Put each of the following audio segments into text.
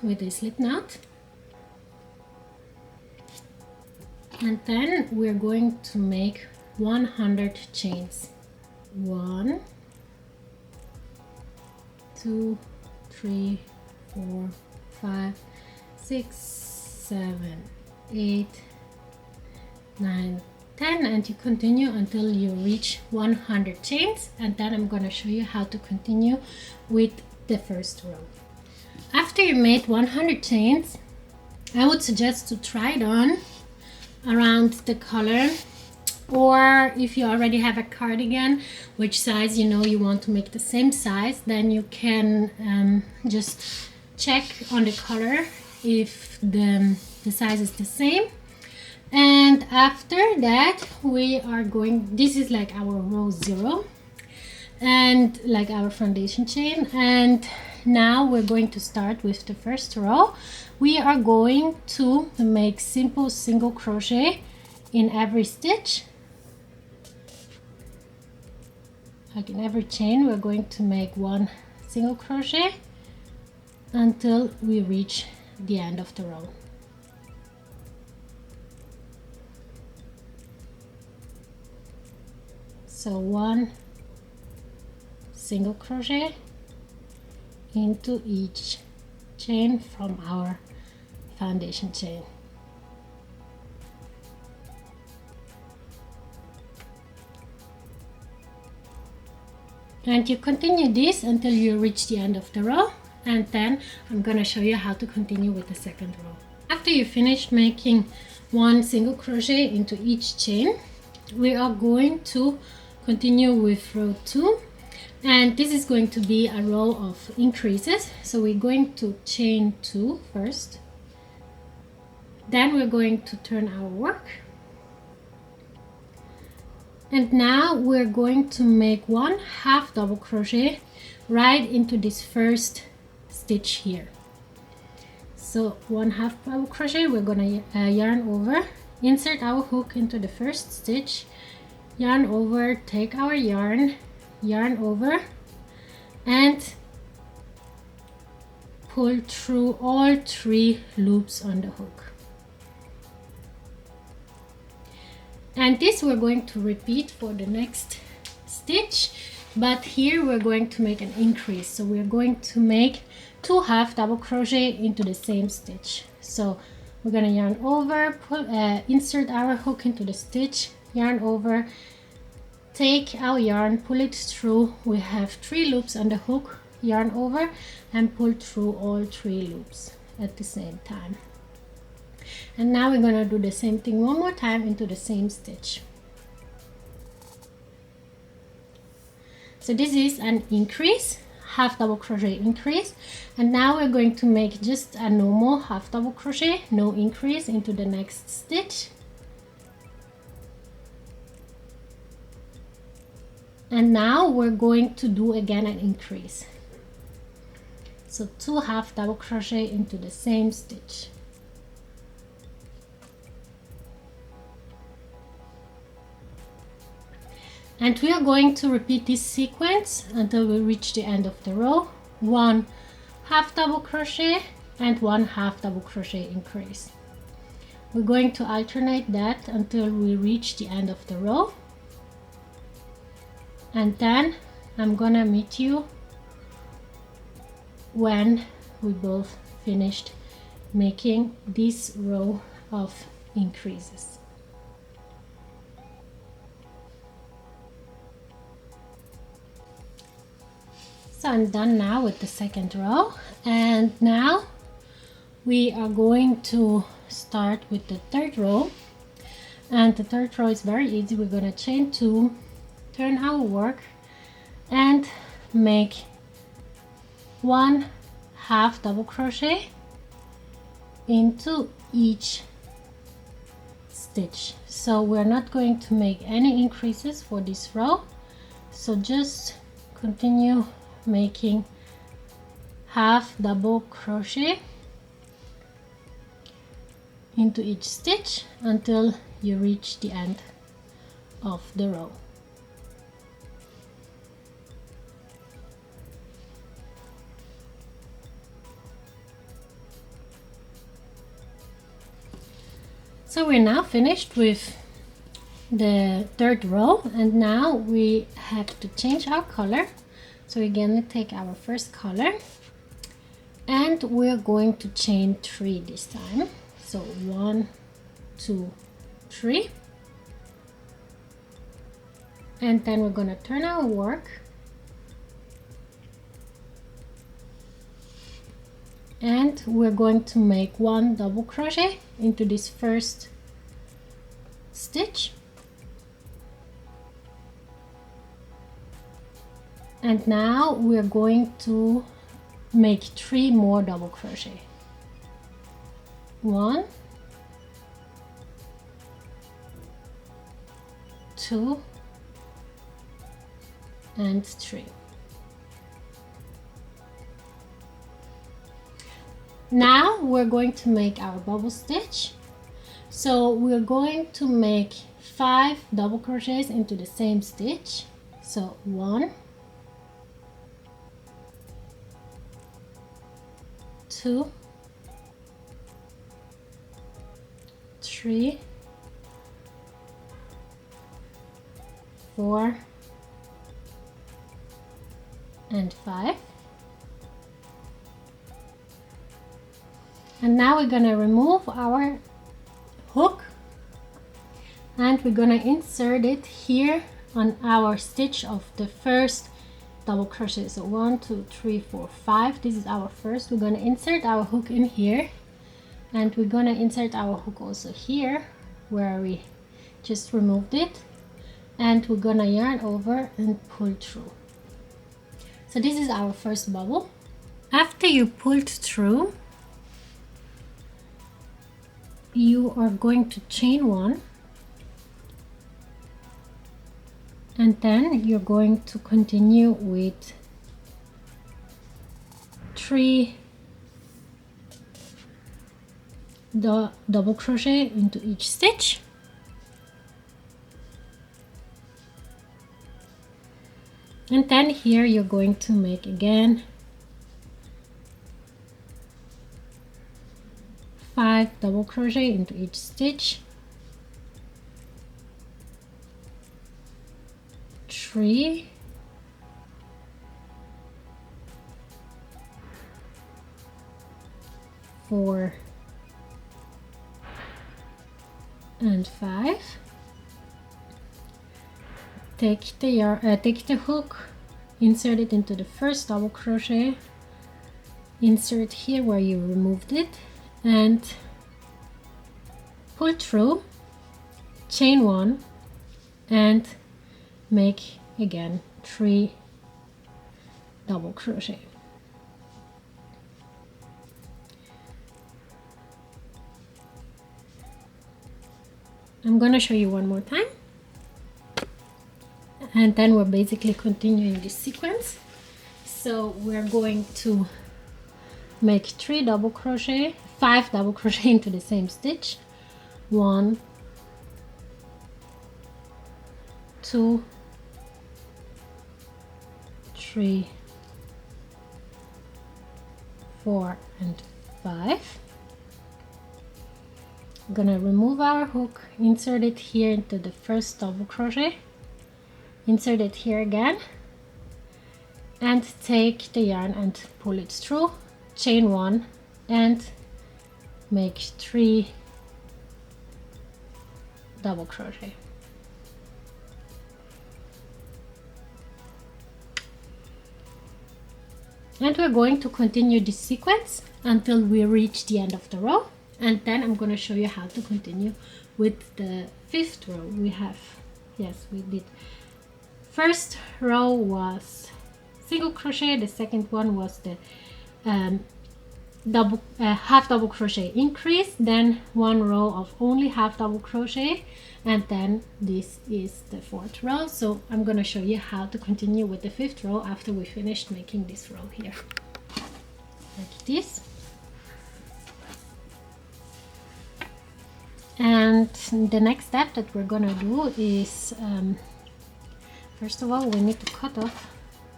with a slip knot, and then we're going to make 100 chains. 1, 2, 3, 4, 5, 6, 7, 8, 9, 10, and you continue until you reach 100 chains, and then I'm going to show you how to continue with the first row. After you made 100 chains, I would suggest to try it on around the collar, or if you already have a cardigan, which size you know you want to make the same size, then you can just check on the collar if the size is the same. And after that we are going, this is like our row 0 and like our foundation chain, and now we're going to start with the first row. We are going to make simple single crochet in every stitch. Like in every chain we're going to make 1 single crochet until we reach the end of the row. So 1 single crochet into each chain from our foundation chain. And you continue this until you reach the end of the row, and then I'm gonna show you how to continue with the second row. After you finish making 1 single crochet into each chain, we are going to continue with row 2, and this is going to be a row of increases. So we're going to chain 2 first, then we're going to turn our work, and now we're going to make 1 half double crochet right into this first stitch here. So 1 half double crochet, we're gonna yarn over, insert our hook into the first stitch, yarn over, take our yarn, yarn over, and pull through all 3 loops on the hook. And this we're going to repeat for the next stitch, but here we're going to make an increase. So we're going to make 2 half double crochet into the same stitch. So we're gonna yarn over, insert our hook into the stitch, yarn over, take our yarn, pull it through. We have 3 loops on the hook, yarn over, and pull through all 3 loops at the same time. And now we're going to do the same thing one more time into the same stitch. So this is an increase, half double crochet increase, and now we're going to make just a normal half double crochet, no increase, into the next stitch. And now we're going to do again an increase. So 2 half double crochet into the same stitch. And we are going to repeat this sequence until we reach the end of the row. 1 half double crochet and 1 half double crochet increase. We're going to alternate that until we reach the end of the row. And then I'm gonna meet you when we both finished making this row of increases. So I'm done now with the second row, and now we are going to start with the third row. And the third row is very easy. We're gonna chain 2, turn our work, and make 1 half double crochet into each stitch. So we're not going to make any increases for this row, so just continue making half double crochet into each stitch until you reach the end of the row. So we're now finished with the third row, and now we have to change our color. So we're going to take our first color and we're going to chain 3 this time. So 1, 2, 3, and then we're going to turn our work and we're going to make 1 double crochet into this first stitch. And now we're going to make 3 more double crochet. 1, 2, and 3. Now we're going to make our bubble stitch. So we're going to make 5 double crochets into the same stitch. So 1, 2, 3, 4, and 5. And now we're going to remove our hook and we're going to insert it here on our stitch of the first double crochet. So 1, 2, 3, 4, 5. This is our first. We're going to insert our hook in here, and we're going to insert our hook also here where we just removed it, and we're going to yarn over and pull through. So this is our first bubble. After you pulled through, you are going to chain 1, and then you're going to continue with 3 double crochet into each stitch, and then here you're going to make again 5 double crochet into each stitch, 3, 4, and 5. Take the hook, insert it into the first double crochet, insert here where you removed it, and pull through, chain 1, and make again 3 double crochet. I'm gonna show you one more time, and then we're basically continuing this sequence. So we're going to make 3 double crochet, 5 double crochet into the same stitch. 1, 2, 3, 4, and 5. I'm gonna remove our hook, insert it here into the first double crochet, insert it here again, and take the yarn and pull it through, chain 1, and make 3 double crochet. And we're going to continue this sequence until we reach the end of the row, and then I'm going to show you how to continue with the 5th row. We have, yes, we did. First row was single crochet, the second one was the half double crochet increase, then 1 row of only half double crochet, and then this is the 4th row. So I'm going to show you how to continue with the 5th row after we finished making this row here, like this. And the next step that we're gonna do is first of all we need to cut off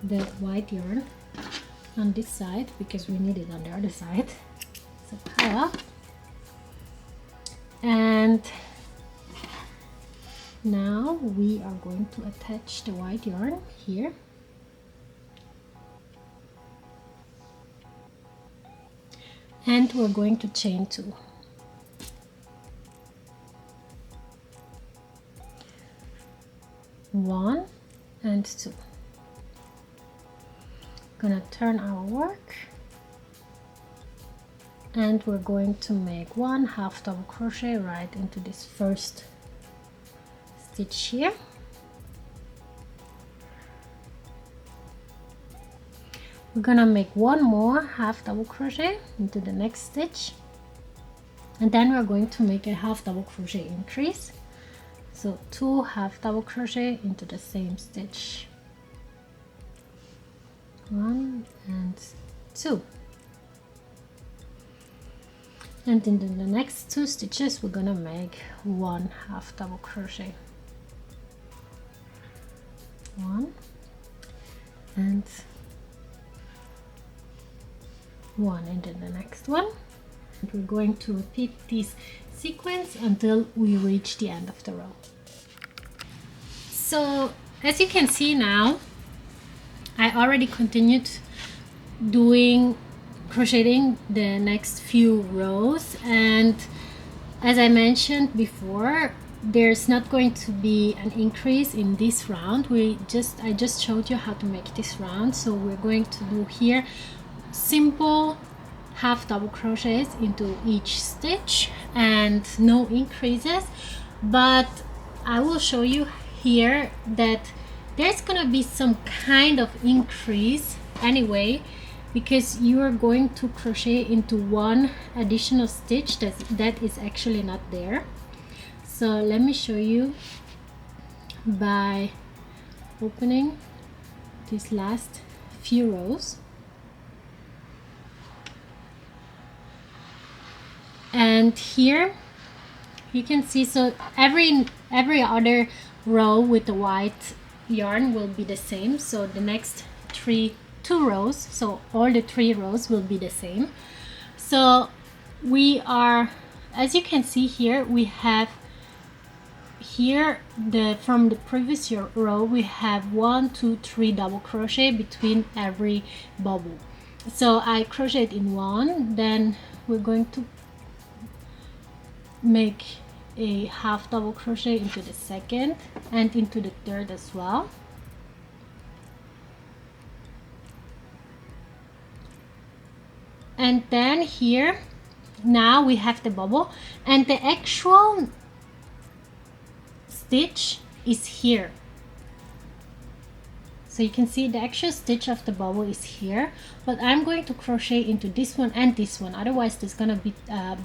the white yarn on this side because we need it on the other side. So cut off, And now we are going to attach the white yarn here. And we're going to chain 2. One and 2. Gonna turn our work, and we're going to make 1 half double crochet right into this first stitch here. We're gonna make 1 more half double crochet into the next stitch, and then we're going to make a half double crochet increase. So 2 half double crochet into the same stitch. 1 and 2. And in the next 2 stitches we're gonna make 1 half double crochet. 1 and 1 into the next one. And we're going to repeat this sequence until we reach the end of the row. So as you can see now, I already continued doing crocheting the next few rows, and as I mentioned before, there's not going to be an increase in this round. I just showed you how to make this round, so we're going to do here simple half double crochets into each stitch and no increases. But I will show you here that there's gonna be some kind of increase anyway, because you are going to crochet into 1 additional stitch that is actually not there. So let me show you by opening these last few rows. And here you can see, so every other row with the white yarn will be the same. So the next 2 rows, so all the 3 rows will be the same. So we are, as you can see here, we have here from the previous row we have 1 2 3 double crochet between every bubble. So I crocheted in 1, then we're going to make a half double crochet into the second and into the third as well. And then here now we have the bubble, and the actual stitch is here. So you can see the actual stitch of the bubble is here, but I'm going to crochet into this one and this one, otherwise there's gonna be a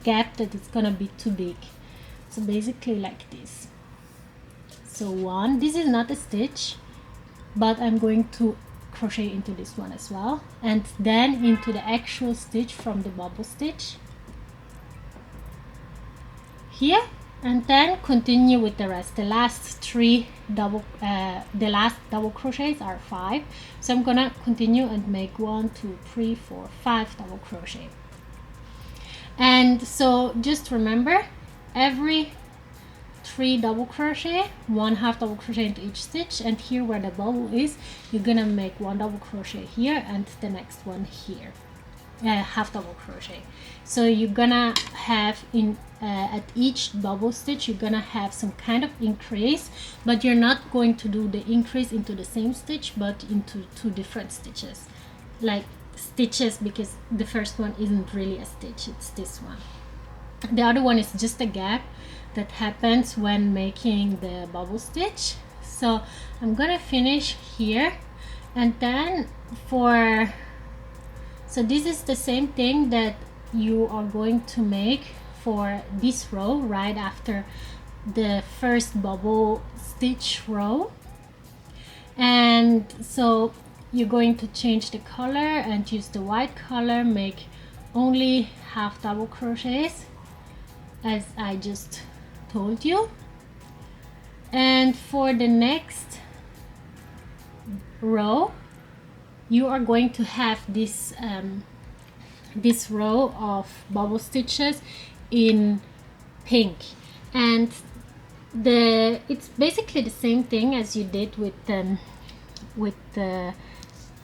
gap that is gonna be too big. So basically like this. So 1, this is not a stitch, but I'm going to crochet into this one as well, and then into the actual stitch from the bubble stitch here, and then continue with the rest. The last double crochets are 5, so I'm gonna continue and make 1 2 3 4 5 double crochet. And so just remember, every 3 double crochet, 1 half double crochet into each stitch, and here where the bubble is, you're gonna make 1 double crochet here and the next one here, half double crochet. So you're gonna have at each bubble stitch you're gonna have some kind of increase, but you're not going to do the increase into the same stitch but into 2 different stitches, like stitches, because the first one isn't really a stitch, it's this one. The other one is just a gap that happens when making the bubble stitch. So I'm gonna finish here, and then so this is the same thing that you are going to make for this row right after the first bubble stitch row. And so you're going to change the color and use the white color, make only half double crochets as I just told you. And for the next row you are going to have this this row of bubble stitches in pink, and it's basically the same thing as you did with the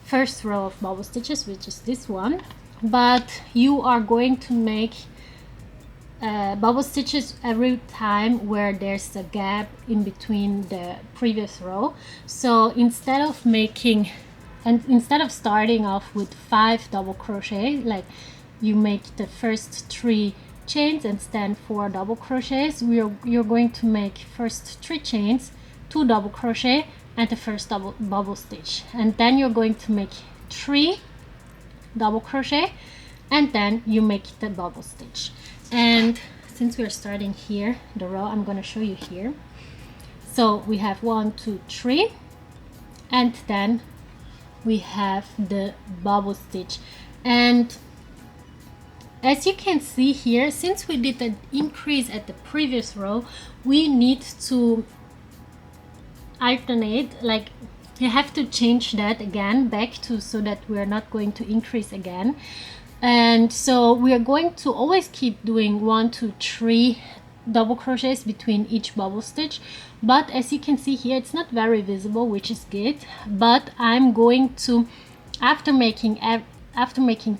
first row of bubble stitches, which is this one, but you are going to make bubble stitches every time where there's a gap in between the previous row. So instead of starting off with 5 double crochet, like you make the first 3 chains and then 4 double crochets, you're going to make first 3 chains, 2 double crochet and the first double bubble stitch, and then you're going to make 3 double crochet and then you make the bubble stitch. And since we're starting here, the row, I'm going to show you here. So we have 1, 2, 3, and then we have the bubble stitch. And as you can see here, since we did an increase at the previous row, we need to alternate, like you have to change that again back to, so that we're not going to increase again. And so we are going to always keep doing 1, 2, 3 double crochets between each bubble stitch, but as you can see here, it's not very visible, which is good. But I'm going to, after making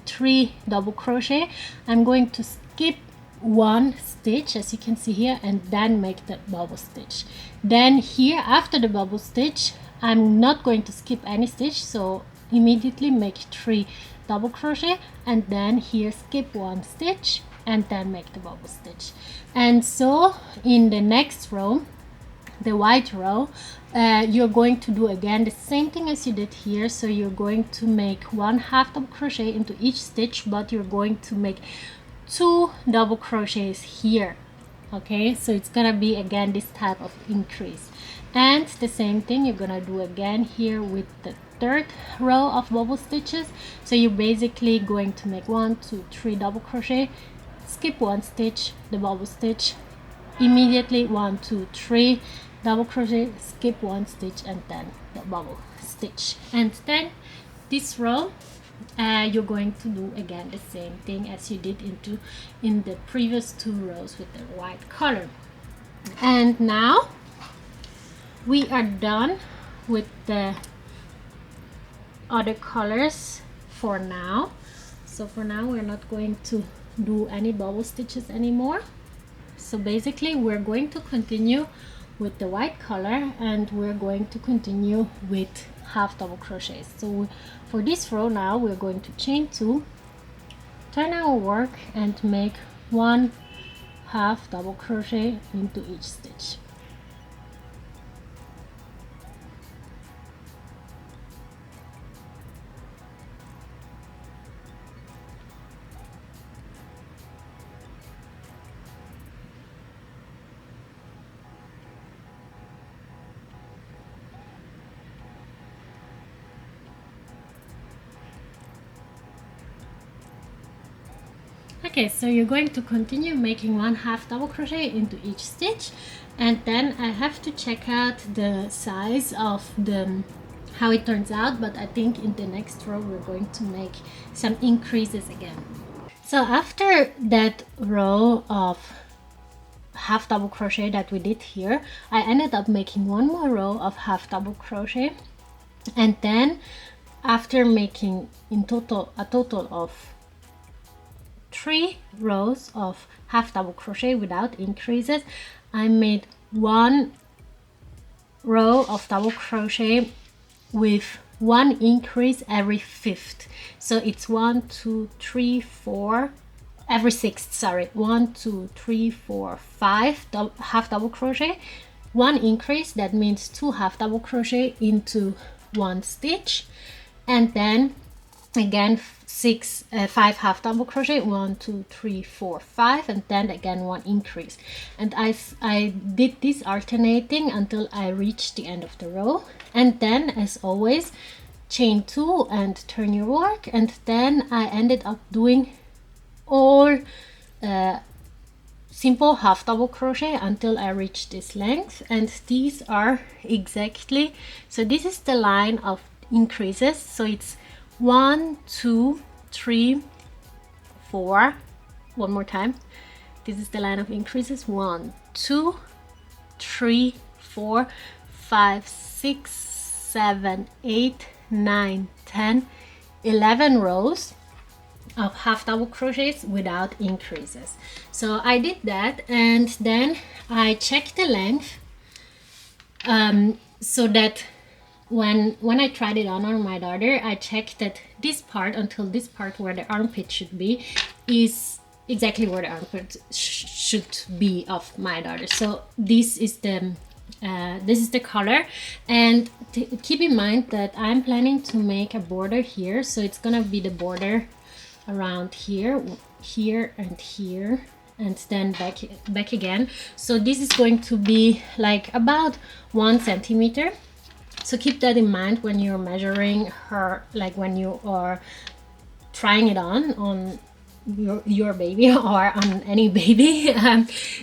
3 double crochet, I'm going to skip 1 stitch, as you can see here, and then make the bubble stitch. Then here, after the bubble stitch, I'm not going to skip any stitch, so immediately make 3 double crochet, and then here skip 1 stitch and then make the bubble stitch. And so in the next row, the white row, you're going to do again the same thing as you did here. So you're going to make 1 half double crochet into each stitch, but you're going to make 2 double crochets here. Okay, so it's gonna be again this type of increase, and the same thing you're gonna do again here with the third row of bubble stitches. So you're basically going to make 1, 2, 3 double crochet, skip 1 stitch, the bubble stitch, immediately 1, 2, 3 double crochet, skip 1 stitch, and then the bubble stitch. And then this row, you're going to do again the same thing as you did in the previous 2 rows with the white color. And now we are done with the other colors for now. So for now we're not going to do any bubble stitches anymore. So basically we're going to continue with the white color, and we're going to continue with half double crochets. So for this row now we're going to chain 2, turn our work, and make 1 half double crochet into each stitch. Okay, so you're going to continue making 1 half double crochet into each stitch, and then I have to check out the size of how it turns out, but I think in the next row we're going to make some increases again. So after that row of half double crochet that we did here, I ended up making 1 more row of half double crochet, and then after making a total of 3 rows of half double crochet without increases, I made 1 row of double crochet with 1 increase every 5th. So it's 1, 2, 3, 4 every 6th, sorry, 1, 2, 3, 4, 5 half double crochet, 1 increase, that means 2 half double crochet into 1 stitch, and then again 5 half double crochet, 1, 2, 3, 4, 5, and then again 1 increase. And I did this alternating until I reached the end of the row, and then as always chain 2 and turn your work, and then I ended up doing all simple half double crochet until I reached this length. And these are exactly, so this is the line of increases, so it's 1, 2, 3, 4, one more time, this is the line of increases, 1 2 3 4 5 6 7 8 9 10 11 rows of half double crochets without increases. So I did that, and then I checked the length, so that when I tried it on my daughter, I checked that this part until this part where the armpit should be is exactly where the armpit should be of my daughter. So this is the color, and keep in mind that I'm planning to make a border here, so it's gonna be the border around here, here and here, and then back again. So this is going to be like about 1 centimeter. So keep that in mind when you're measuring her, like when you are trying it on your baby or on any baby.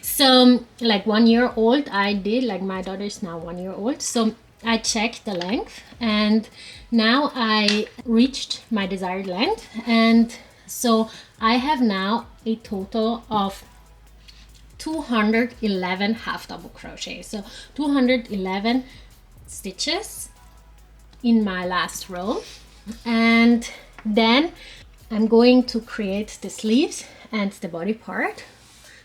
So like 1 year old, I did, like my daughter is now 1 year old, so I checked the length, and now I reached my desired length, and so I have now a total of 211 half double crochet. So 211 stitches in my last row, and then I'm going to create the sleeves and the body part.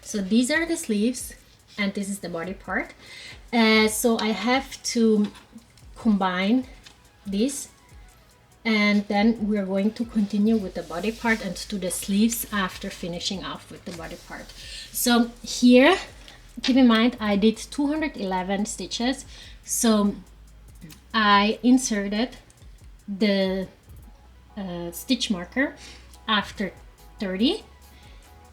So these are the sleeves and this is the body part. So I have to combine this, and then we're going to continue with the body part and do the sleeves after finishing off with the body part. So here, keep in mind I did 211 stitches, so I inserted the stitch marker after 30,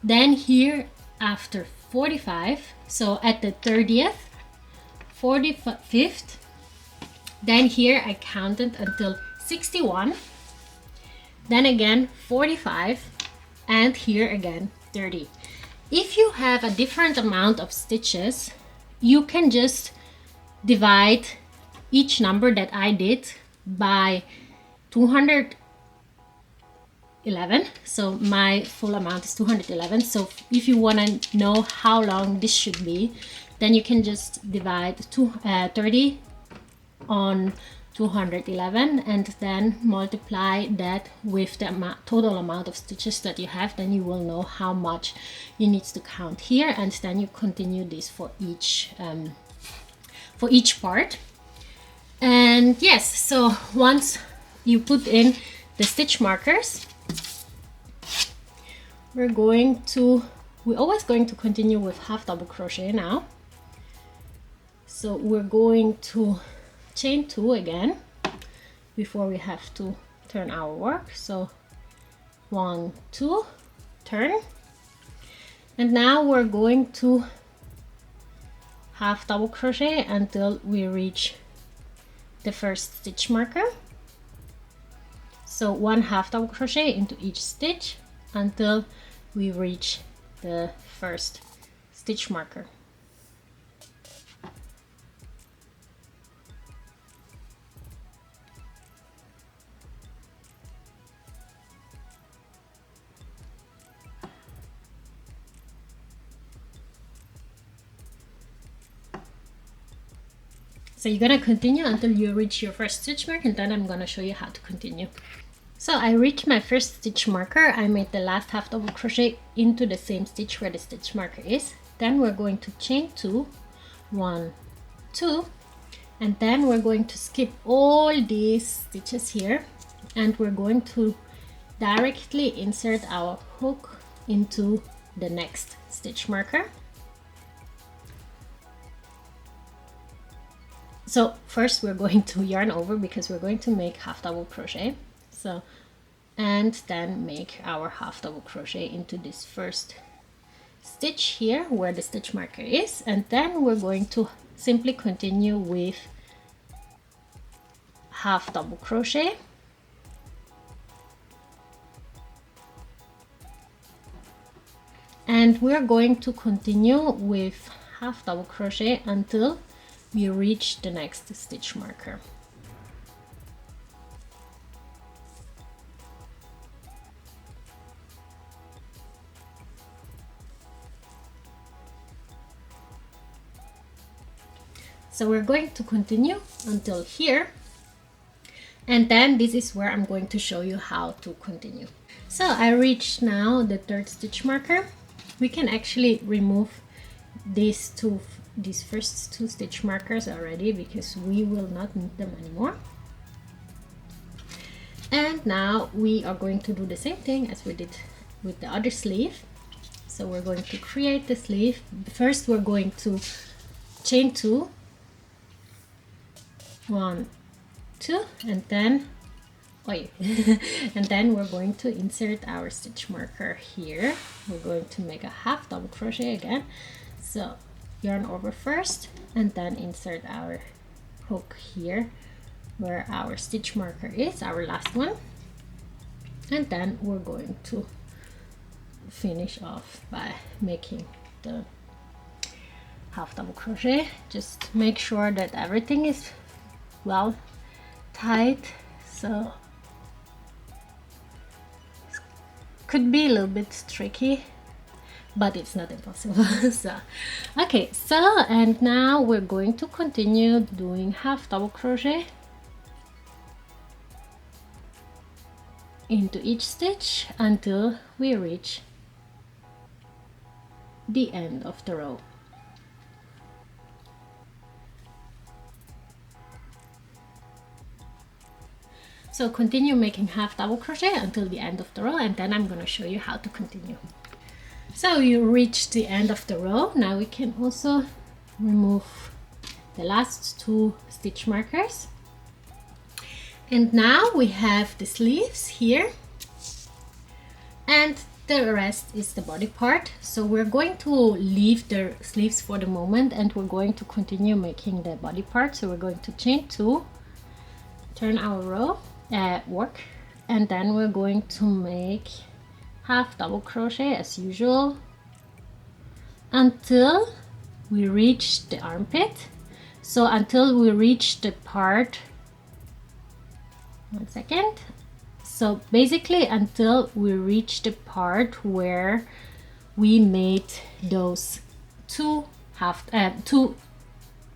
then here after 45, so at the 30th, 45th, then here I counted until 61, then again 45, and here again 30. If you have a different amount of stitches, you can just divide each number that I did by 211. So my full amount is 211. So if you want to know how long this should be, then you can just divide 30 on 211 and then multiply that with the total amount of stitches that you have. Then you will know how much you need to count here, and then you continue this for each part. And yes, so once you put in the stitch markers, we're always going to continue with half double crochet now. So we're going to chain 2 again before we have to turn our work. So 1 2 turn, and now we're going to half double crochet until we reach the first stitch marker. So 1 half double crochet into each stitch until we reach the first stitch marker. So you're gonna continue until you reach your first stitch mark, and then I'm gonna show you how to continue. So I reached my first stitch marker. I made the last half double crochet into the same stitch where the stitch marker is. Then we're going to chain 2, 1 2, and then we're going to skip all these stitches here, and we're going to directly insert our hook into the next stitch marker. So first we're going to yarn over because we're going to make half double crochet. So, and then make our half double crochet into this first stitch here where the stitch marker is, and then we're going to simply continue with half double crochet, and we're going to continue with half double crochet until we reach the next stitch marker. So we're going to continue until here, and then this is where I'm going to show you how to continue. So I reached now the third stitch marker. We can actually remove these first two stitch markers already because we will not need them anymore. And now we are going to do the same thing as we did with the other sleeve. So we're going to create the sleeve. First we're going to chain 2, 1, 2, and then and then we're going to insert our stitch marker here. We're going to make a half double crochet again. So yarn over first and then insert our hook here where our stitch marker is, our last one, and then we're going to finish off by making the half double crochet. Just make sure that everything is well tight. So could be a little bit tricky, but it's not impossible. So okay, so and now we're going to continue doing half double crochet into each stitch until we reach the end of the row. So continue making half double crochet until the end of the row, and then I'm going to show you how to continue. So you reach the end of the row. Now we can also remove the last two stitch markers. And now we have the sleeves here, and the rest is the body part. So we're going to leave the sleeves for the moment, and we're going to continue making the body part. So we're going to chain 2, turn our row, work, and then we're going to make half double crochet as usual until we reach the armpit. So until we reach the part, one second, so basically until we reach the part where we made those two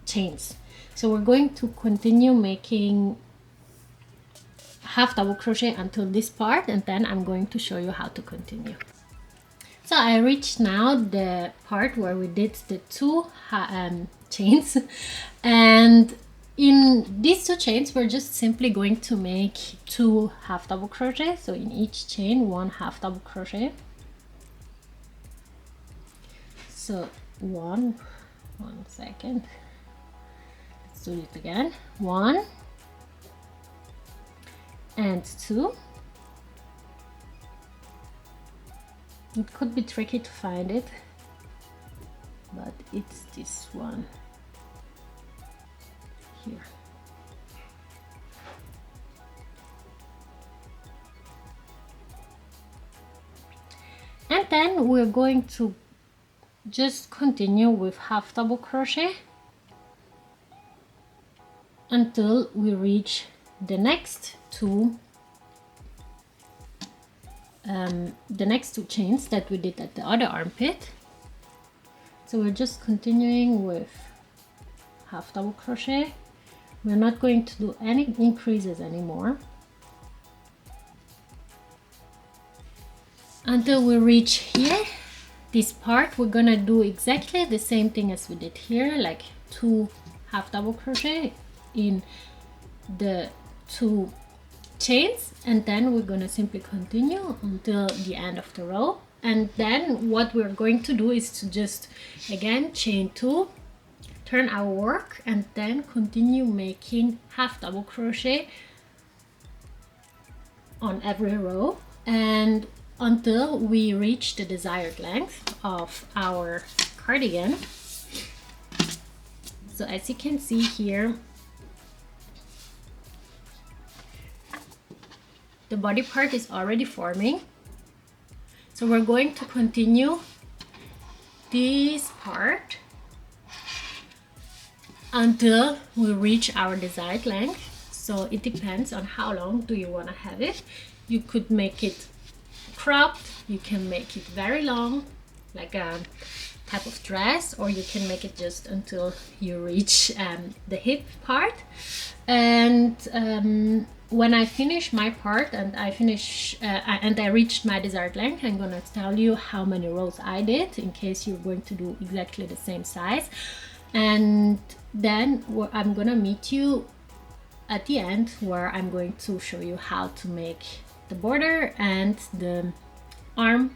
chains. So we're going to continue making half double crochet until this part, and then I'm going to show you how to continue. So I reached now the part where we did the two chains, and in these two chains we're just simply going to make 2 half double crochet. So in each chain 1 half double crochet. So one second, let's do it again. 1 and 2. It could be tricky to find it, but it's this one here. And then we're going to just continue with half double crochet until we reach the next two chains that we did at the other armpit. So we're just continuing with half double crochet. We're not going to do any increases anymore until we reach here, this part. We're gonna do exactly the same thing as we did here, like 2 half double crochet in the 2 chains, and then we're gonna simply continue until the end of the row. And then what we're going to do is to just again chain 2, turn our work, and then continue making half double crochet on every row, and until we reach the desired length of our cardigan. So as you can see here, the body part is already forming. So we're going to continue this part until we reach our desired length. So it depends on how long do you want to have it. You could make it cropped, you can make it very long, like a type of dress, or you can make it just until you reach the hip part. And when I finish my part and I reached my desired length, I'm gonna tell you how many rows I did in case you're going to do exactly the same size. And then I'm gonna meet you at the end, where I'm going to show you how to make the border and the arm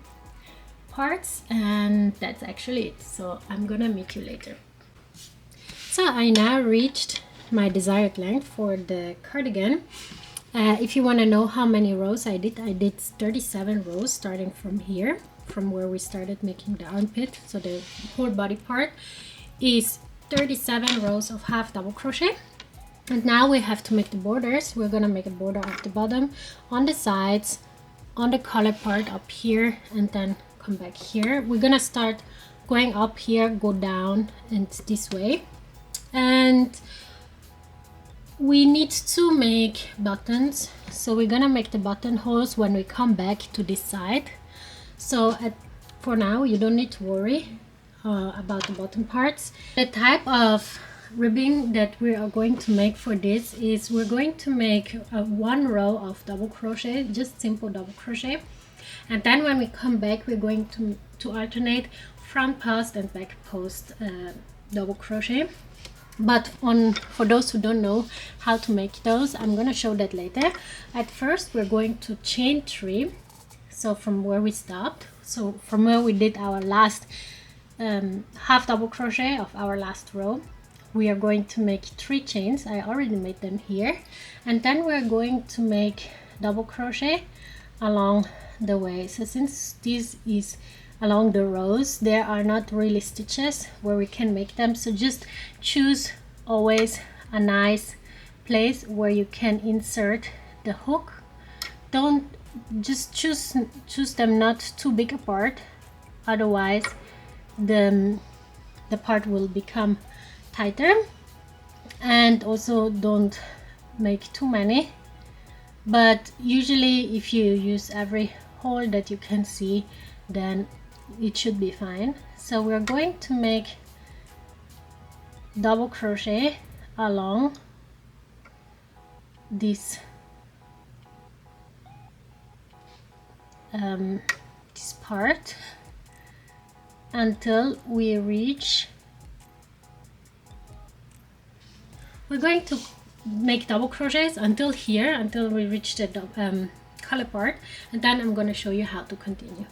parts, and that's actually it. So I'm gonna meet you later. So I now reached my desired length for the cardigan. If you want to know how many rows I did 37 rows, starting from here, from where we started making the armpit. So the whole body part is 37 rows of half double crochet. And now we have to make the borders. We're gonna make a border at the bottom, on the sides, on the collar part up here, and then come back here. We're gonna start going up here, go down, and this way. And we need to make buttons, so we're gonna make the buttonholes when we come back to this side. So for now, you don't need to worry about the bottom parts. The type of ribbing that we are going to make for this is we're going to make one row of double crochet, just simple double crochet, and then when we come back, we're going to alternate front post and back post double crochet. But for those who don't know how to make those, I'm gonna show that later. At first, we're going to chain 3, so from where we stopped, so from where we did our last half double crochet of our last row, we are going to make 3 chains. I already made them here, and then we're going to make double crochet along the way. So since this is along the rows, there are not really stitches where we can make them, so just choose always a nice place where you can insert the hook. Don't just choose them not too big apart, otherwise the part will become tighter. And also don't make too many, but usually if you use every hole that you can see, then it should be fine. So we're going to make double crochet along this this part until we reach. We're going to make double crochets until here, until we reach the collar part, and then I'm going to show you how to continue.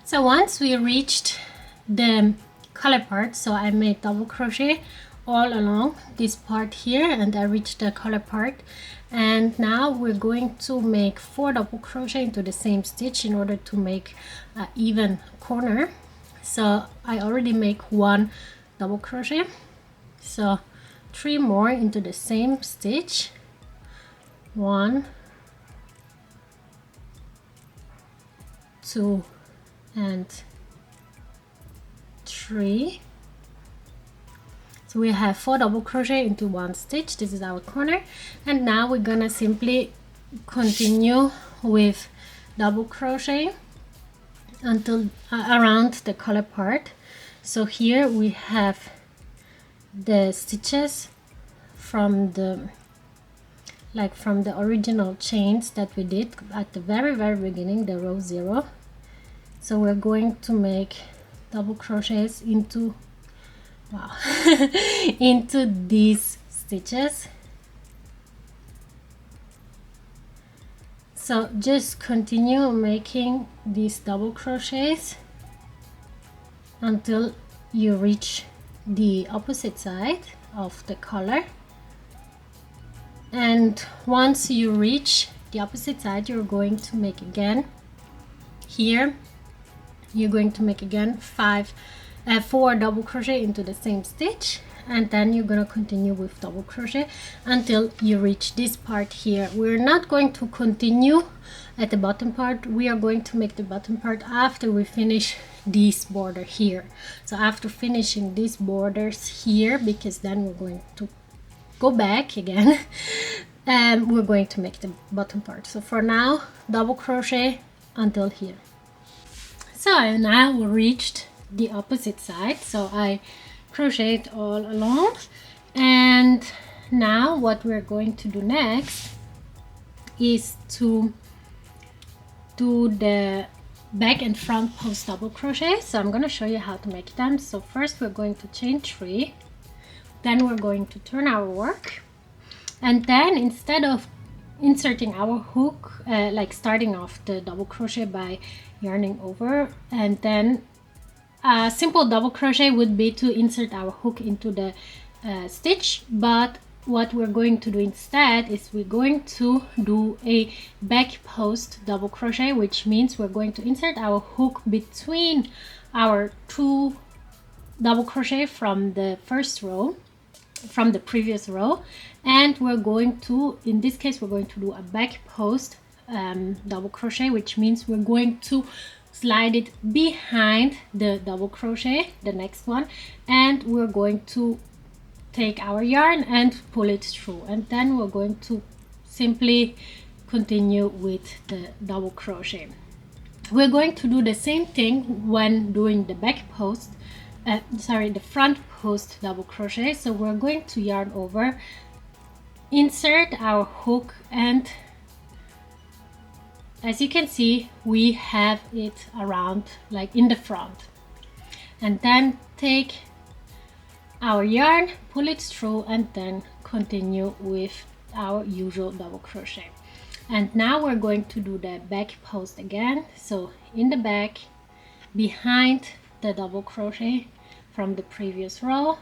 So once we reached the collar part, so I made double crochet all along this part here, and I reached the collar part, and now we're going to make 4 double crochet into the same stitch in order to make an even corner. So I already make 1 double crochet, so 3 more into the same stitch, 1, 2, and 3. So we have 4 double crochet into 1 stitch. This is our corner, and now we're gonna simply continue with double crochet until around the collar part. So here we have the stitches from the original chains that we did at the very beginning, the row 0. So we're going to make double crochets into into these stitches. So just continue making these double crochets until you reach the opposite side of the collar, and once you reach the opposite side, you're going to make again here, you're going to make again 4 double crochet into the same stitch, and then you're gonna continue with double crochet until you reach this part here. We're not going to continue at the bottom part, we are going to make the bottom part after we finish this border here. So after finishing these borders here, because then we're going to go back again and we're going to make the bottom part. So for now, double crochet until here. So I now reached the opposite side, so I crocheted all along. And now what we're going to do next is to do the back and front post double crochet. So I'm going to show you how to make them. So first we're going to chain 3, then we're going to turn our work, and then instead of inserting our hook, like starting off the double crochet by yarning over, and then a simple double crochet would be to insert our hook into the stitch, but what we're going to do instead is we're going to do a back post double crochet, which means we're going to insert our hook between our 2 double crochet from the first row, from the previous row, and we're going to, in this case, we're going to do a back post double crochet, which means we're going to slide it behind the double crochet, the next one, and we're going to take our yarn and pull it through, and then we're going to simply continue with the double crochet. We're going to do the same thing when doing the back post, the front post double crochet. So we're going to yarn over, insert our hook, and as you can see, we have it around like in the front, and then take our yarn, pull it through, and then continue with our usual double crochet. And now we're going to do the back post again. So in the back, behind the double crochet from the previous row,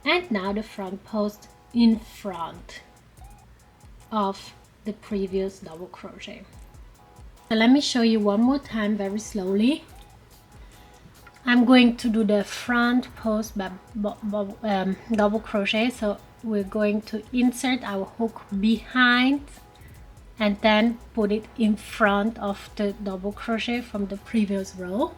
and now the front post in front of the previous double crochet. So let me show you one more time very slowly. I'm going to do the front post double crochet. So we're going to insert our hook behind and then put it in front of the double crochet from the previous row,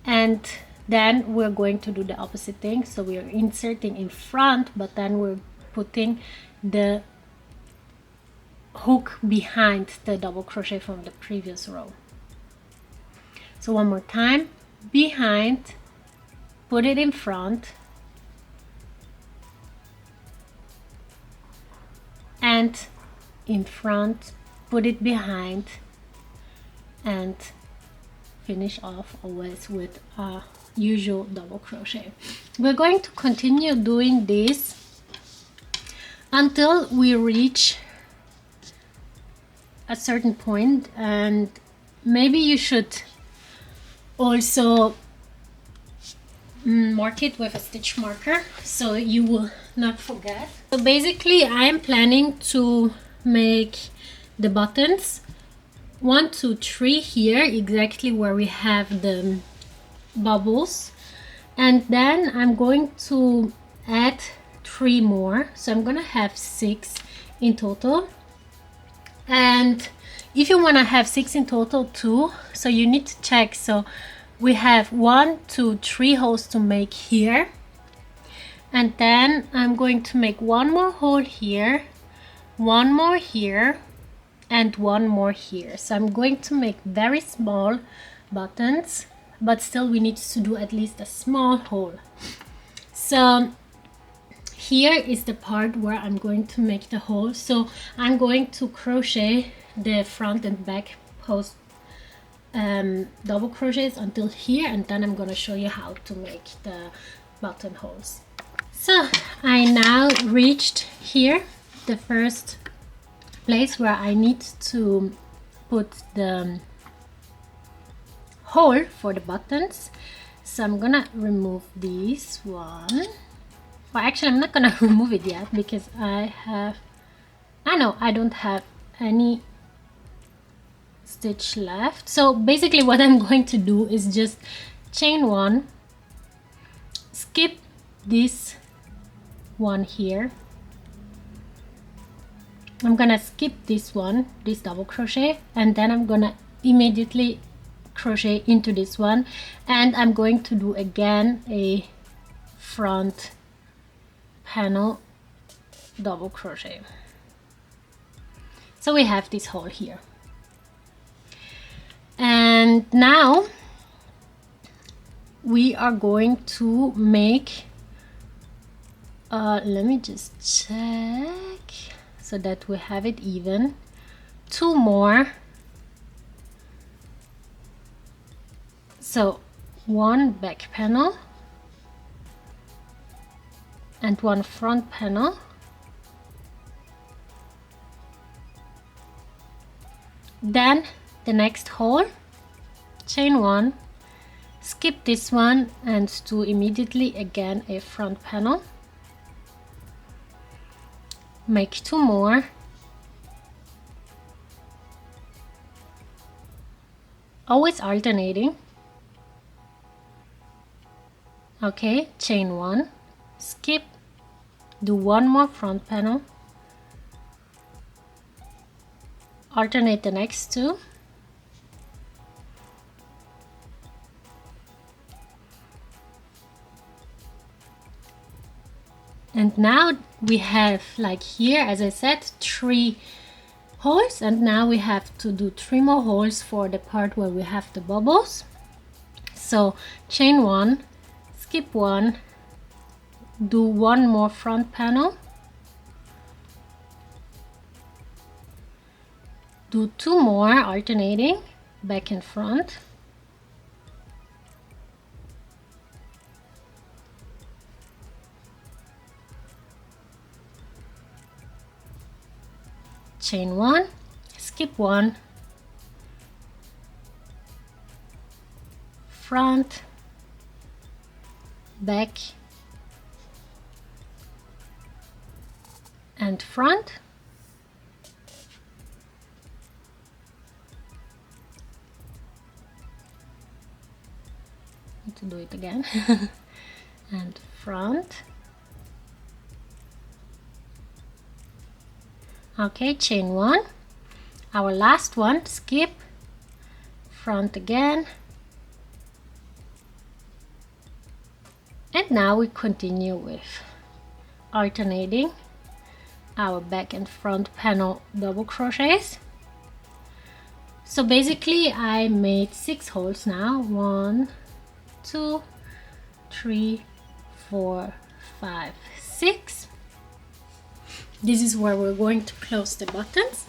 and then we're going to do the opposite thing. So we are inserting in front, but then we're putting the hook behind the double crochet from the previous row. So one more time, behind, put it in front, and in front, put it behind, and finish off always with a usual double crochet. We're going to continue doing this until we reach a certain point, and maybe you should also mark it with a stitch marker so you will not forget. So basically I am planning to make the buttons 1, 2, 3 here, exactly where we have the bubbles, and then I'm going to add 3 more, so I'm gonna have 6 in total. And if you want to have 6 in total too, so you need to check. So we have 1, 2, 3 holes to make here, and then I'm going to make 1 more hole here, 1 more here, and 1 more here. So I'm going to make very small buttons, but still we need to do at least a small hole. So here is the part where I'm going to make the hole. So I'm going to crochet the front and back post double crochets until here, and then I'm going to show you how to make the buttonholes. So I now reached here, the first place where I need to put the hole for the buttons. So I'm gonna remove this one. Well, actually I'm not gonna remove it yet because I don't have any stitch left. So basically what I'm going to do is just chain 1, skip this one here, I'm gonna skip this one, this double crochet, and then I'm gonna immediately crochet into this one, and I'm going to do again a front panel double crochet. So we have this hole here. And now we are going to make, let me just check so that we have it even, 2 more. So 1 back panel and 1 front panel. Then the next hole, chain 1, skip this one and do immediately again a front panel. Make 2 more. Always alternating. Okay, chain 1, skip, do 1 more front panel, alternate the next 2, and now we have, like here, as I said, 3 holes, and now we have to do 3 more holes for the part where we have the bubbles. So chain 1, skip 1, do 1 more front panel, do 2 more alternating back and front, chain 1, skip 1, front, back and front, need to do it again, and front. Okay, chain 1, our last one, skip, front again, and now we continue with alternating our back and front panel double crochets. So basically I made 6 holes now, 1, 2, 3, 4, 5, 6. This is where we're going to close the buttons,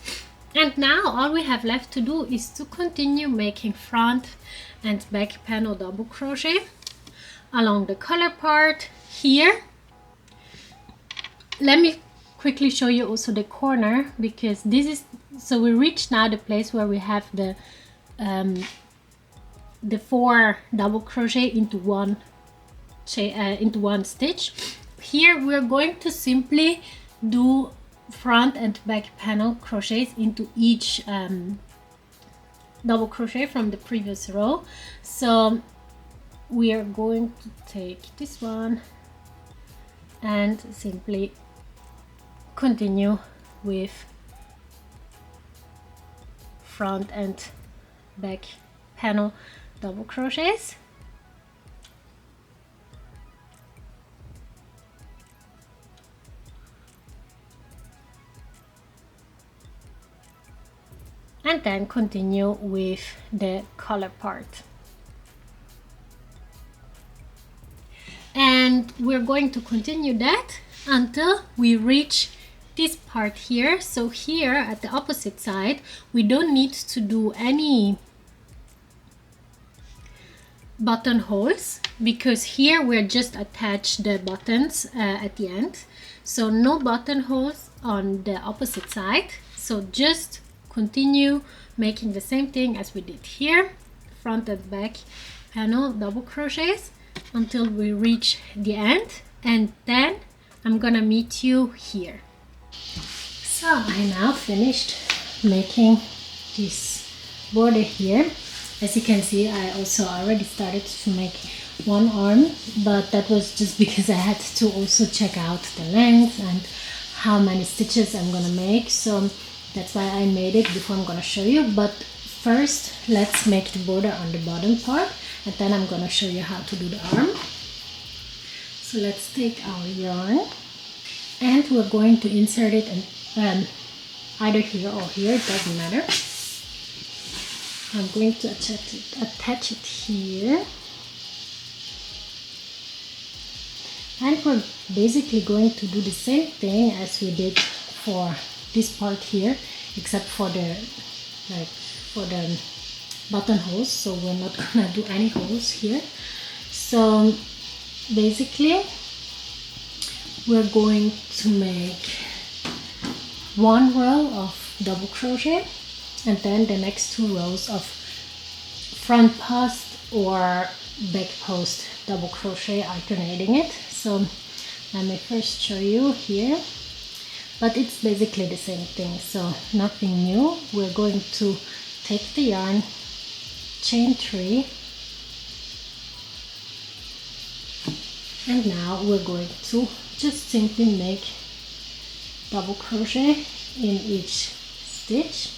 and now all we have left to do is to continue making front and back panel double crochet along the collar part here. Let me quickly show you also the corner, because this is, so we reach now the place where we have the 4 double crochet into one stitch. Here we're going to simply do front and back panel crochets into each double crochet from the previous row. So we are going to take this one and simply continue with front and back panel double crochets. And then continue with the collar part. And we're going to continue that until we reach this part here. So here at the opposite side, we don't need to do any buttonholes, because here we're just attach the buttons at the end. So no buttonholes on the opposite side. So just continue making the same thing as we did here, front and back panel double crochets until we reach the end, and then I'm gonna meet you here. So I now finished making this border here. As you can see, I also already started to make one arm, but that was just because I had to also check out the length and how many stitches I'm gonna make. So that's why I made it before I'm gonna show you. But first, let's make the border on the bottom part, and then I'm gonna show you how to do the arm. So let's take our yarn, and we're going to insert it either here or here, it doesn't matter. I'm going to attach it here. And we're basically going to do the same thing as we did for this part here, except for the buttonholes. So we're not gonna do any holes here. So basically we're going to make one row of double crochet and then the next 2 rows of front post or back post double crochet, alternating it. So let me first show you here, but it's basically the same thing, so nothing new. We're going to take the yarn, chain 3, and now we're going to just simply make double crochet in each stitch.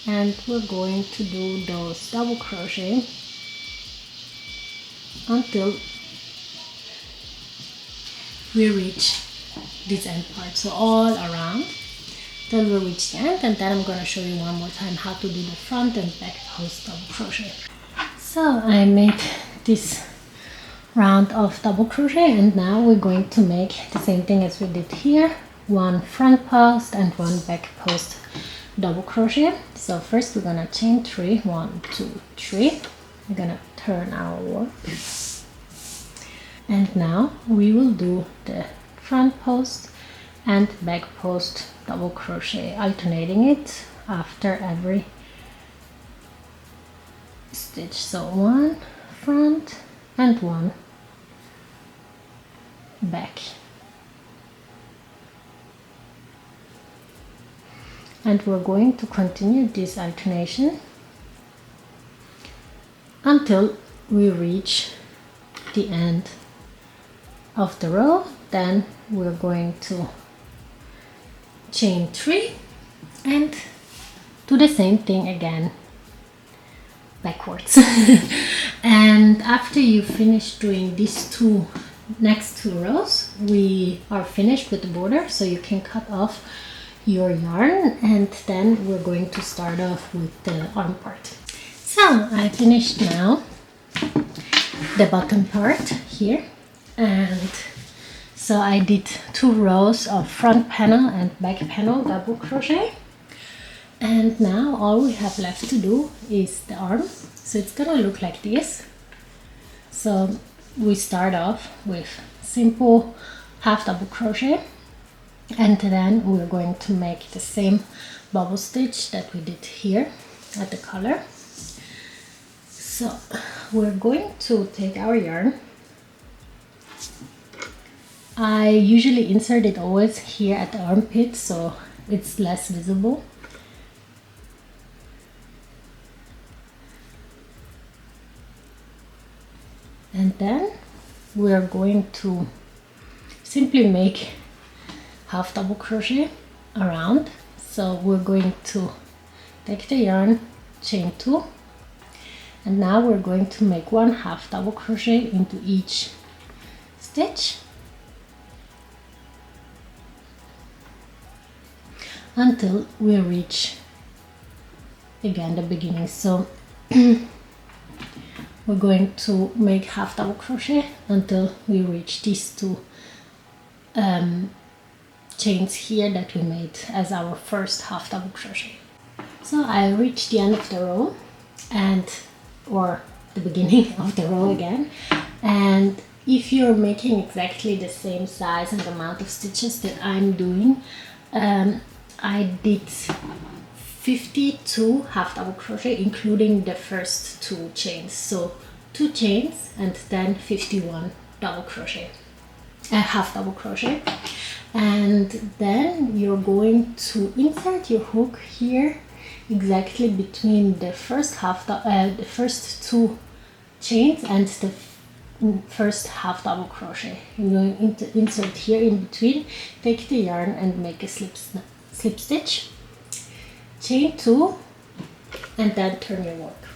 And we're going to do those double crochet until we reach this end part, so all around till we reach the end, and then I'm going to show you one more time how to do the front and back post double crochet. So I made this round of double crochet, and now we're going to make the same thing as we did here, 1 front post and 1 back post double crochet. So first we're gonna chain 3, 1 2 3. We're gonna turn our work, and now we will do the front post and back post double crochet, alternating it after every stitch. So 1 front and 1 back. And we're going to continue this alternation until we reach the end of the row. Then we're going to chain 3 and do the same thing again backwards. And after you finish doing these next 2 rows, we are finished with the border, so you can cut off your yarn, and then we're going to start off with the arm part. So I finished now the bottom part here, and so I did 2 rows of front panel and back panel double crochet, and now all we have left to do is the arm. So it's gonna look like this. So we start off with simple half double crochet, and then we're going to make the same bubble stitch that we did here at the collar. So we're going to take our yarn. I usually insert it always here at the armpit, so it's less visible. And then we're going to simply make half double crochet around. So we're going to take the yarn, chain 2, and now we're going to make 1 half double crochet into each stitch until we reach again the beginning. So we're going to make half double crochet until we reach these 2 chains here that we made as our first half double crochet. So I reached the end of the row, or the beginning of the row again, and if you're making exactly the same size and amount of stitches that I'm doing, I did 52 half double crochet including the first 2 chains, so 2 chains and then 51 double crochet, half double crochet. And then you're going to insert your hook here exactly between the first the first 2 chains and the first half double crochet. You're going to insert here in between, take the yarn and make a slip stitch, chain 2, and then turn your work.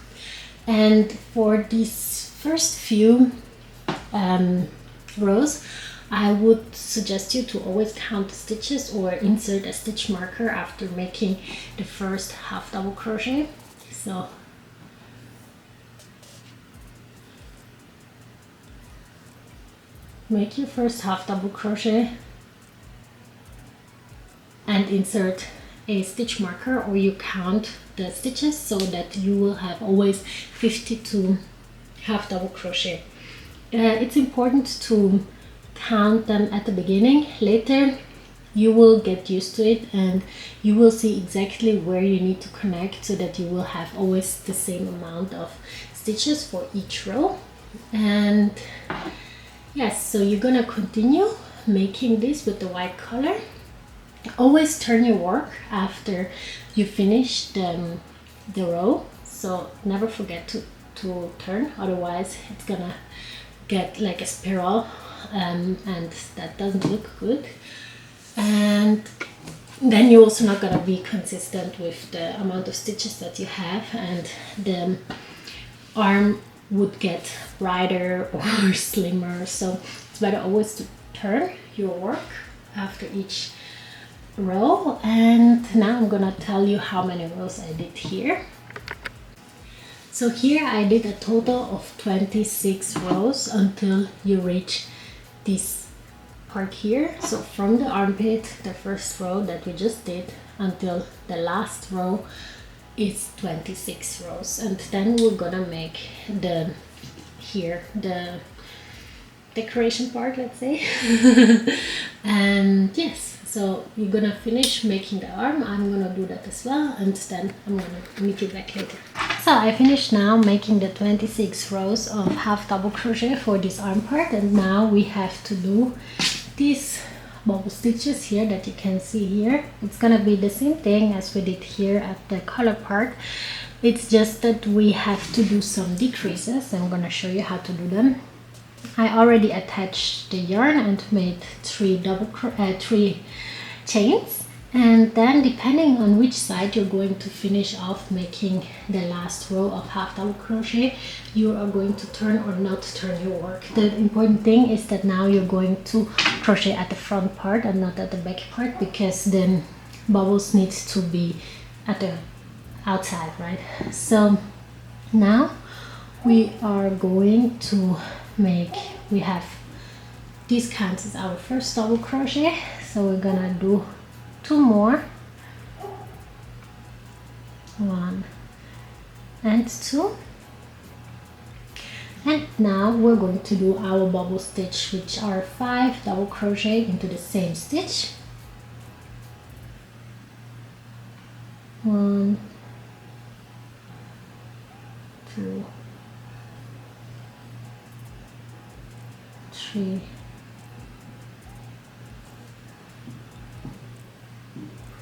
And for these first few rows, I would suggest you to always count the stitches or insert a stitch marker after making the first half double crochet. So make your first half double crochet and insert a stitch marker, or you count the stitches so that you will have always 52 half double crochet. It's important to count them at the beginning. Later you will get used to it and you will see exactly where you need to connect so that you will have always the same amount of stitches for each row. And yes, so you're gonna continue making this with the white color. Always turn your work after you finish the row, so never forget to turn, otherwise it's gonna get like a spiral, and that doesn't look good. And then you're also not gonna be consistent with the amount of stitches that you have, and the arm would get brighter or slimmer. So it's better always to turn your work after each row. And now I'm gonna tell you how many rows I did here. So here I did a total of 26 rows until you reach this part here. So from the armpit, the first row that we just did, until the last row is 26 rows. And then we're gonna make the decoration part, let's say. And yes, so you're gonna finish making the arm. I'm gonna do that as well, and then I'm gonna meet you back later. So I finished now making the 26 rows of half double crochet for this arm part, and now we have to do these bobble stitches here that you can see here. It's gonna be the same thing as we did here at the collar part. It's just that we have to do some decreases. I'm gonna show you how to do them. I already attached the yarn and made three chains, and then depending on which side you're going to finish off making the last row of half double crochet, you are going to turn or not turn your work. The important thing is that now you're going to crochet at the front part and not at the back part, because the bubbles need to be at the outside, right? So now we are going to we have this counts as our first double crochet, so we're gonna do 2 more, 1 and 2, and now we're going to do our bubble stitch, which are 5 double crochet into the same stitch. 1, 2, 3,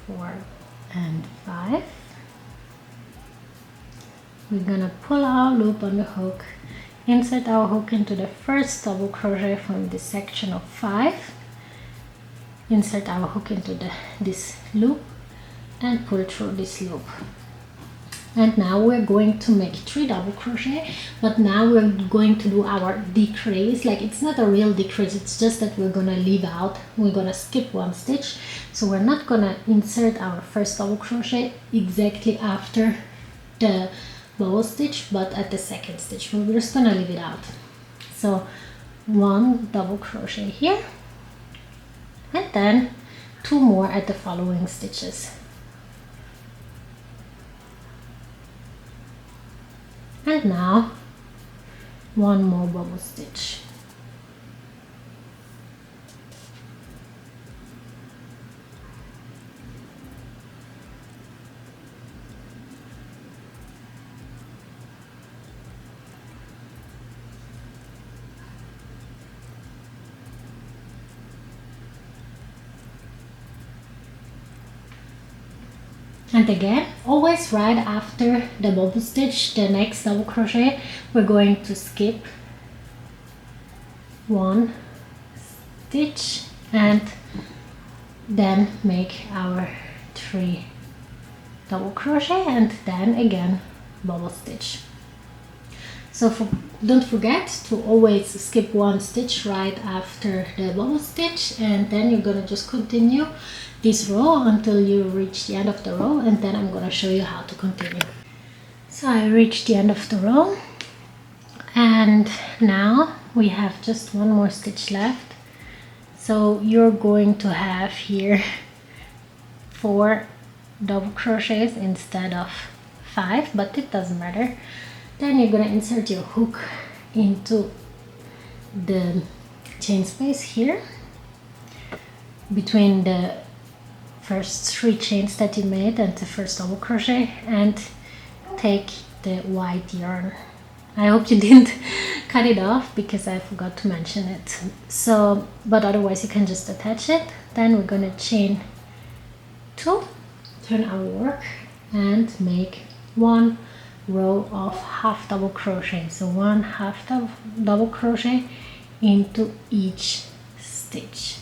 4 and 5. We're gonna pull our loop on the hook, insert our hook into the first double crochet from this section of 5, insert our hook into this loop and pull through this loop. And now we're going to make 3 double crochet, but now we're going to do our decrease. Like, it's not a real decrease, it's just that we're gonna leave out, we're gonna skip 1 stitch. So we're not gonna insert our first double crochet exactly after the bubble stitch, but at the second stitch. We're just gonna leave it out. So 1 double crochet here, and then 2 more at the following stitches. And now 1 more bubble stitch. And again, always right after the bubble stitch, the next double crochet, we're going to skip 1 stitch and then make our 3 double crochet and then again bubble stitch. So don't forget to always skip one stitch right after the bubble stitch, and then you're gonna just continue this row until you reach the end of the row, and then I'm gonna show you how to continue. So I reached the end of the row, and now we have just one more stitch left. So you're going to have here 4 double crochets instead of 5, but it doesn't matter. Then you're gonna insert your hook into the chain space here between the first 3 chains that you made and the first double crochet, and take the white yarn. I hope you didn't cut it off because I forgot to mention it. So, but otherwise you can just attach it. Then we're gonna chain 2, turn our work, and make 1 row of half double crochet. So 1 half double crochet into each stitch.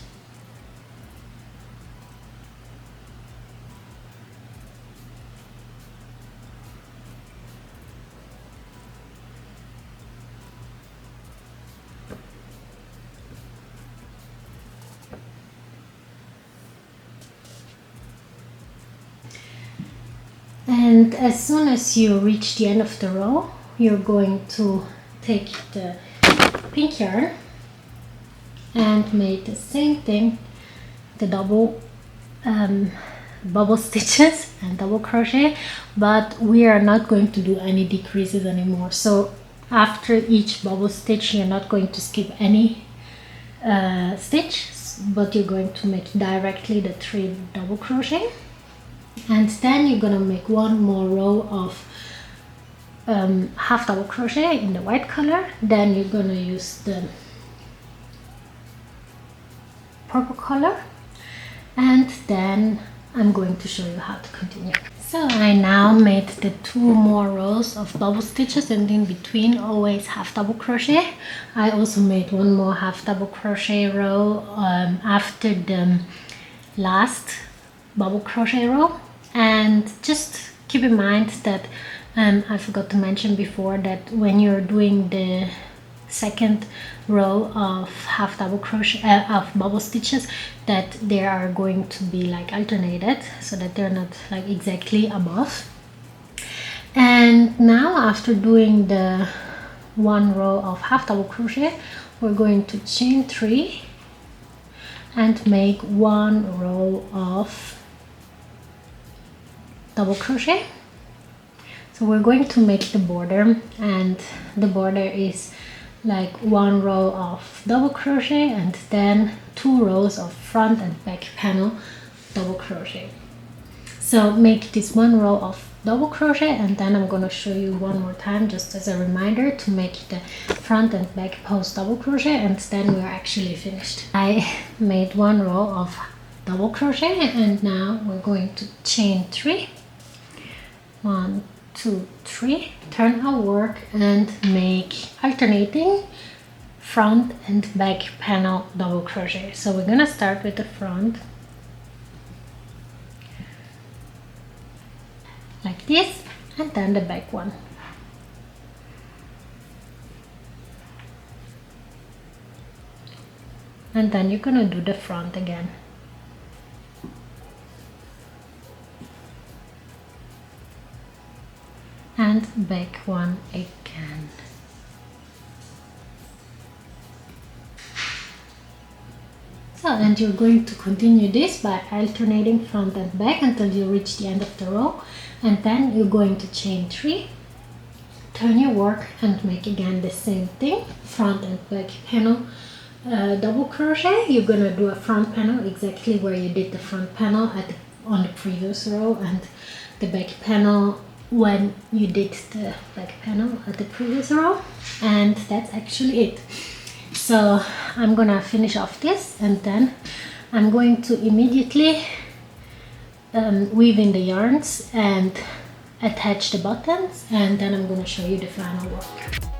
And as soon as you reach the end of the row, you're going to take the pink yarn and make the same thing, the double bubble stitches and double crochet, but we are not going to do any decreases anymore. So after each bubble stitch, you're not going to skip any stitch, but you're going to make directly the 3 double crochet. And then you're gonna make 1 more row of half double crochet in the white color. Then you're gonna use the purple color, and then I'm going to show you how to continue. So I now made the 2 more rows of double stitches, and in between always half double crochet. I also made 1 more half double crochet row after the last bubble crochet row. And just keep in mind that I forgot to mention before that when you're doing the second row of half double crochet of bubble stitches, that they are going to be like alternated, so that they're not like exactly above. And now after doing the 1 row of half double crochet, we're going to chain 3 and make 1 row of double crochet. So we're going to make the border, and the border is like 1 row of double crochet and then 2 rows of front and back panel double crochet. So make this 1 row of double crochet, and then I'm going to show you one more time just as a reminder to make the front and back post double crochet, and then we're actually finished. I made 1 row of double crochet, and now we're going to chain 3. 1, 2, 3, turn our work and make alternating front and back panel double crochet. So we're gonna start with the front like this, and then the back one. And then you're gonna do the front again. And back one again. So, and you're going to continue this by alternating front and back until you reach the end of the row, and then you're going to chain 3, turn your work and make again the same thing, front and back panel double crochet. You're gonna do a front panel exactly where you did the front panel on the previous row, and the back panel when you did the back panel at the previous row, and that's actually it. So I'm gonna finish off this, and then I'm going to immediately weave in the yarns and attach the buttons, and then I'm gonna show you the final work.